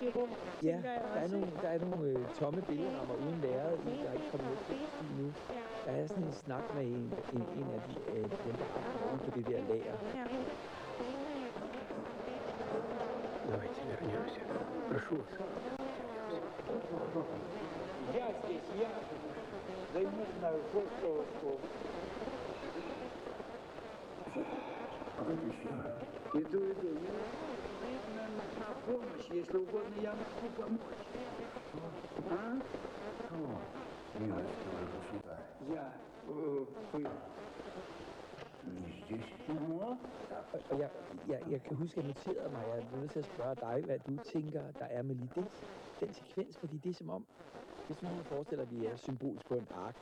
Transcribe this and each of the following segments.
det rum, Ja, tænker jeg der også. er nogle tomme billedrammer uden lærred i, der er ikke kommet noget tekst i nu. Der er sådan en snak med en af dem, der arbejder ude på det der lager. Ja. Давайте вернемся. Прошу вас. Я здесь, я займусь на жесткого. Иду. Мне нужна помощь, если угодно, я могу помочь. А? Милостивый государь. Вы Не здесь. Og jeg kan huske, at jeg noterede mig, jeg er nødt til at spørge dig, hvad du tænker, der er med lige den sekvens, fordi det er som om, hvis nu forestiller, at vi er symbolisk på en ark,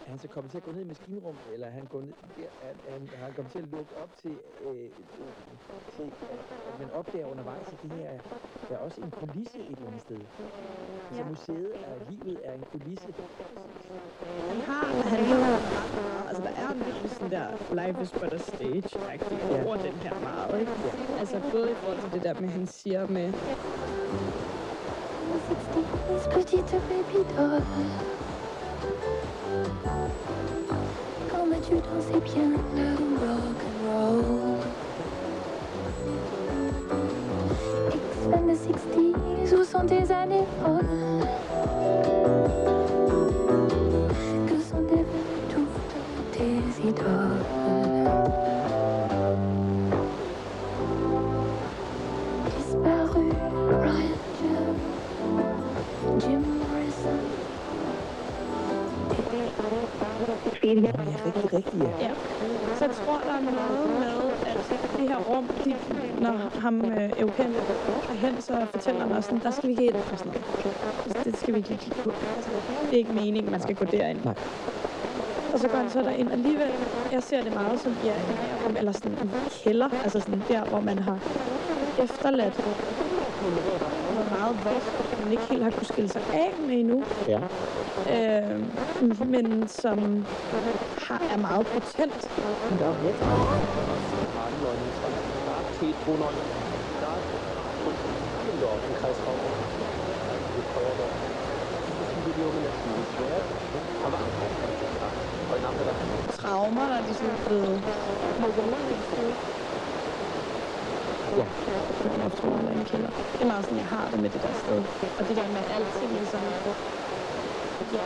at han så kommer til at gå ned i maskinrummet, eller han går ned der, han kommer til at lukke op til at man opdager undervejs, at det her er også en kulisse et eller andet sted. Altså museet er, livet er en kulisse. Han lever ret meget. Altså, der er virkelig sådan der life is but a stage-agtigt over den her meget, ikke? Altså, både i forhold til det der med, han siger med... 60's petite baby doll. Comment tu dansais bien le rock and roll. Ex-fan de 60's, où sont tes années folles? Que sont devenues toutes tes idoles? Disparu, Brian Jones, Jim Morrison. Rigtig, ja. Ja. Så jeg tror, der er noget med, at det her rum, når ham europæen er hen, så fortæller han også sådan, der skal vi ikke ind for sådan noget. Det skal vi ikke kigge på. Det er ikke meningen, man skal gå derind. Nej. Og så går han så derind alligevel. Jeg ser det meget som, ja, eller sådan en kælder, altså sådan der, hvor man har efterladt noget meget vold, man ikke helt har kunne skille sig af med endnu. Ja. Men som er meget potent. Traumer, der er ligesom blevet... Ja. Jeg tror, der er en kælder. Det er meget sådan, jeg har det med det der sted. Og det der med alting ligesom... Ja,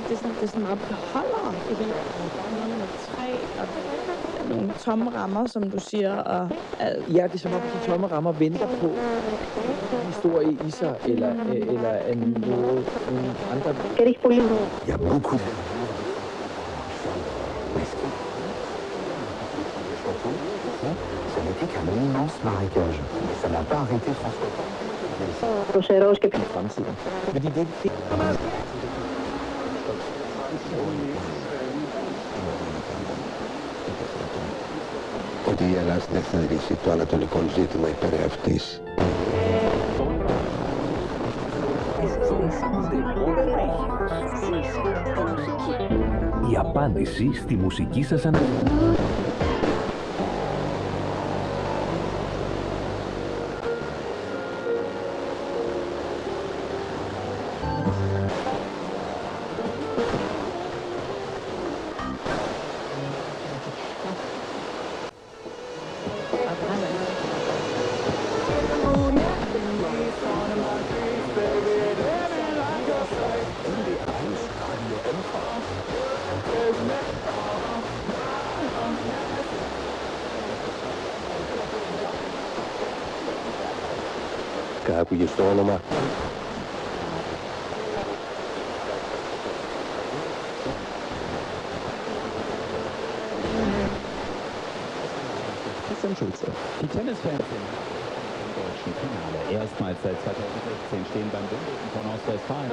det er sådan meget beholder det hele. Noget med træ og nogle tomme rammer, som du siger. Og, Ja, det er som om de tomme rammer venter på en historie i sig, eller nogle andre. Il y a beaucoup de... Ça n'était qu'un immense marécage. Mais ça n'a pas arrêté François. Fremtiden. Fordi det Ότι η Ελλάδα δεν θα λύσει το ανατολικό ζήτημα υπέρ αυτής. Η απάντηση στη μουσική σας ανάγκη. Άκουγες το όνομα. Christian Schulze. Die Tennisfans im deutschen Finale. Erstmals seit 2016 stehen beim Wimbledon von Ostwestfalen.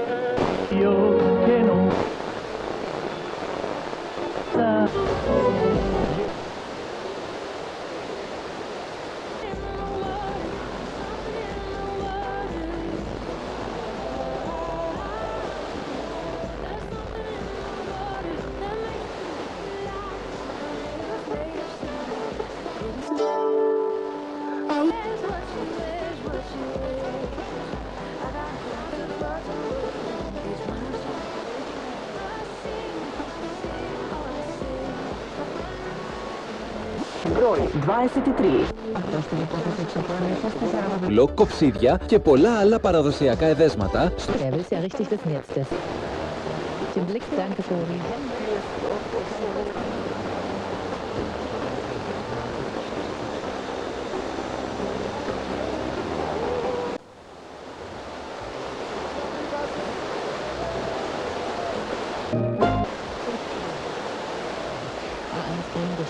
Μπλοκ, κοψίδια και πολλά άλλα παραδοσιακά εδέσματα. Er will ja richtig wissen jetzt. Den Blick, danke Toni.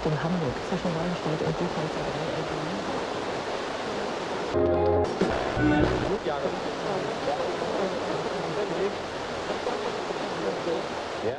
Richtung Hamburg. Das ist ja schon Neuenstadt und du kannst Ja.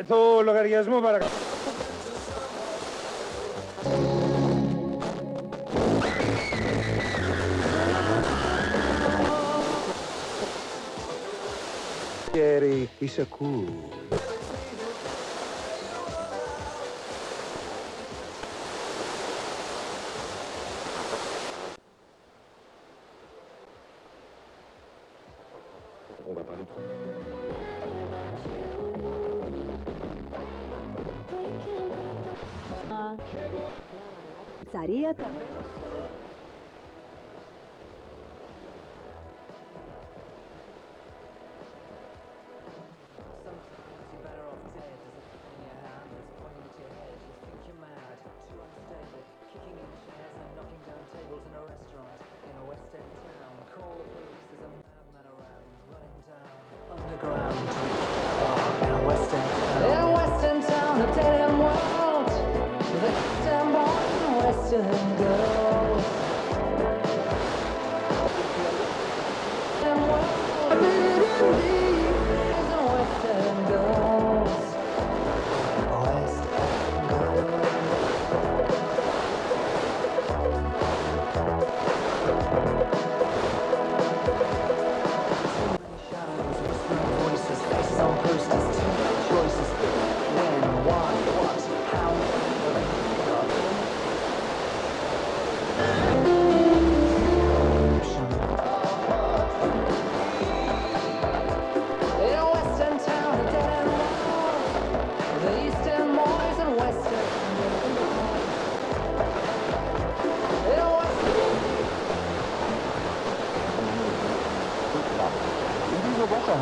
Το λογαριασμό παρακαλώ. Gary, είσαι cool. Sariyata.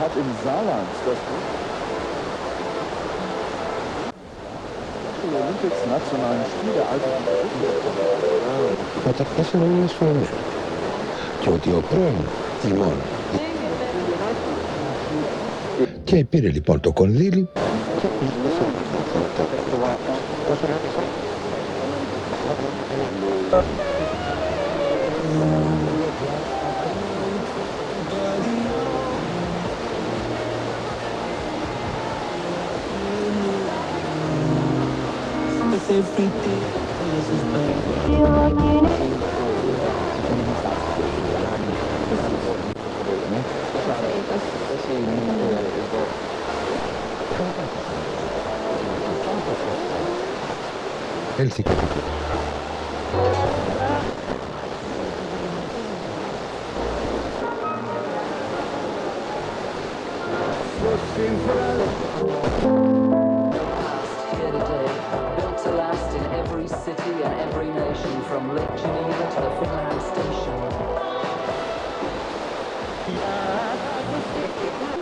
Hat im Saarland das Olympics nationalen Spiele Θα τα πιάσαμε μιας φορές. Και ότι ο πρώην τιμών. Και πήρε λοιπόν το κονδύλι. Έλθει κάτι.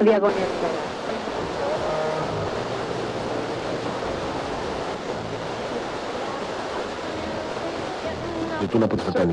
Διαγωνία. Ζητούν από τη Βρετανική